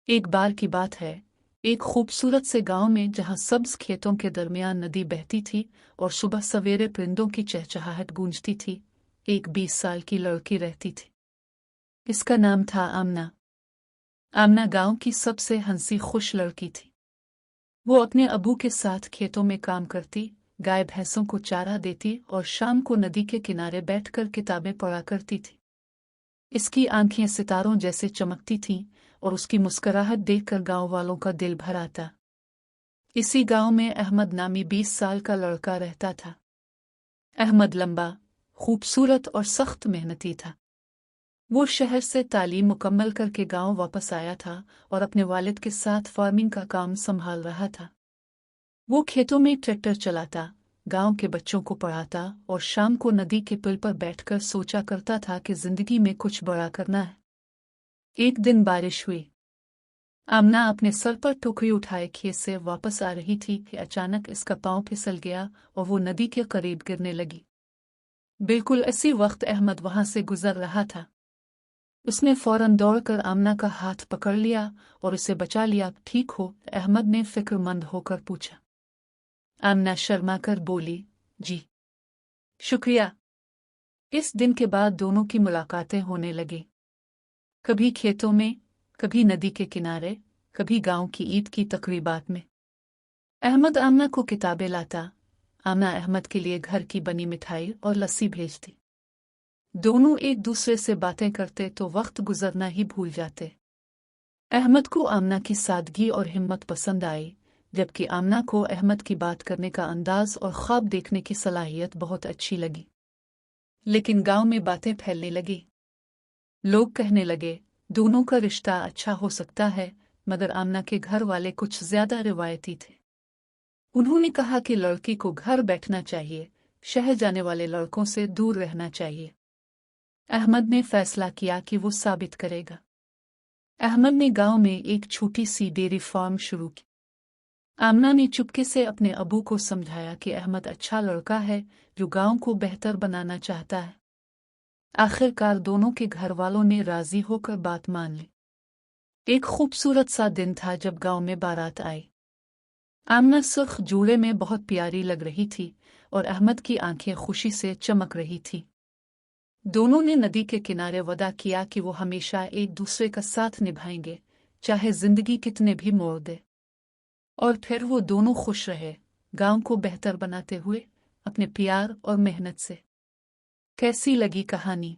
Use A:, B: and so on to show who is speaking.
A: एक बार की बात है, एक खूबसूरत से गांव में जहां सब्ज खेतों के दरमियान नदी बहती थी और सुबह सवेरे परिंदों की चहचहाहट गूंजती थी, एक 20 साल की लड़की रहती थी। इसका नाम था आमना। आमना गांव की सबसे हंसी खुश लड़की थी। वो अपने अबू के साथ खेतों में काम करती, गाय भैंसों को चारा देती और शाम को नदी के किनारे बैठकर किताबें पढ़ा करती थी। इसकी आंखें सितारों जैसे चमकती थीं और उसकी मुस्कुराहट देखकर गांव वालों का दिल भर आता। इसी गांव में अहमद नामी 20 साल का लड़का रहता था। अहमद लंबा, खूबसूरत और सख्त मेहनती था। वो शहर से तालीम मुकम्मल करके गांव वापस आया था और अपने वालिद के साथ फार्मिंग का काम संभाल रहा था। वो खेतों में ट्रैक्टर चलाता, गांव के बच्चों को पढ़ाता और शाम को नदी के पुल पर बैठकर सोचा करता था कि जिंदगी में कुछ बड़ा करना है। एक दिन बारिश हुई। आमना अपने सर पर टोकरी उठाए खेत से वापस आ रही थी कि अचानक इसका पांव फिसल गया और वो नदी के करीब गिरने लगी। बिल्कुल इसी वक्त अहमद वहां से गुजर रहा था। उसने फौरन दौड़कर आमना का हाथ पकड़ लिया और उसे बचा लिया। ठीक हो? अहमद ने फिक्रमंद होकर पूछा। आमना शर्मा कर बोली, जी शुक्रिया। इस दिन के बाद दोनों की मुलाकातें होने लगी। कभी खेतों में, कभी नदी के किनारे, कभी गांव की ईद की तकरीबात में। अहमद आमना को किताबें लाता, आमना अहमद के लिए घर की बनी मिठाई और लस्सी भेजती। दोनों एक दूसरे से बातें करते तो वक्त गुजरना ही भूल जाते। अहमद को आमना की सादगी और हिम्मत पसंद आई, जबकि आमना को अहमद की बात करने का अंदाज और ख्वाब देखने की सलाहियत बहुत अच्छी लगी। लेकिन गांव में बातें फैलने लगी। लोग कहने लगे, दोनों का रिश्ता अच्छा हो सकता है, मगर आमना के घर वाले कुछ ज्यादा रिवायती थे। उन्होंने कहा कि लड़की को घर बैठना चाहिए, शहर जाने वाले लड़कों से दूर रहना चाहिए। अहमद ने फैसला किया कि वो साबित करेगा। अहमद ने गांव में एक छोटी सी डेयरी फार्म शुरू की। आमना ने चुपके से अपने अबू को समझाया कि अहमद अच्छा लड़का है जो गांव को बेहतर बनाना चाहता है। आखिरकार दोनों के घर वालों ने राजी होकर बात मान ली। एक खूबसूरत सा दिन था जब गांव में बारात आई। आमना सुर्ख जूड़े में बहुत प्यारी लग रही थी और अहमद की आंखें खुशी से चमक रही थीं। दोनों ने नदी के किनारे वादा किया कि वो हमेशा एक दूसरे का साथ निभाएंगे, चाहे जिंदगी कितने भी मोड़ दे। और फिर वो दोनों खुश रहे, गांव को बेहतर बनाते हुए अपने प्यार और मेहनत से। कैसी लगी कहानी?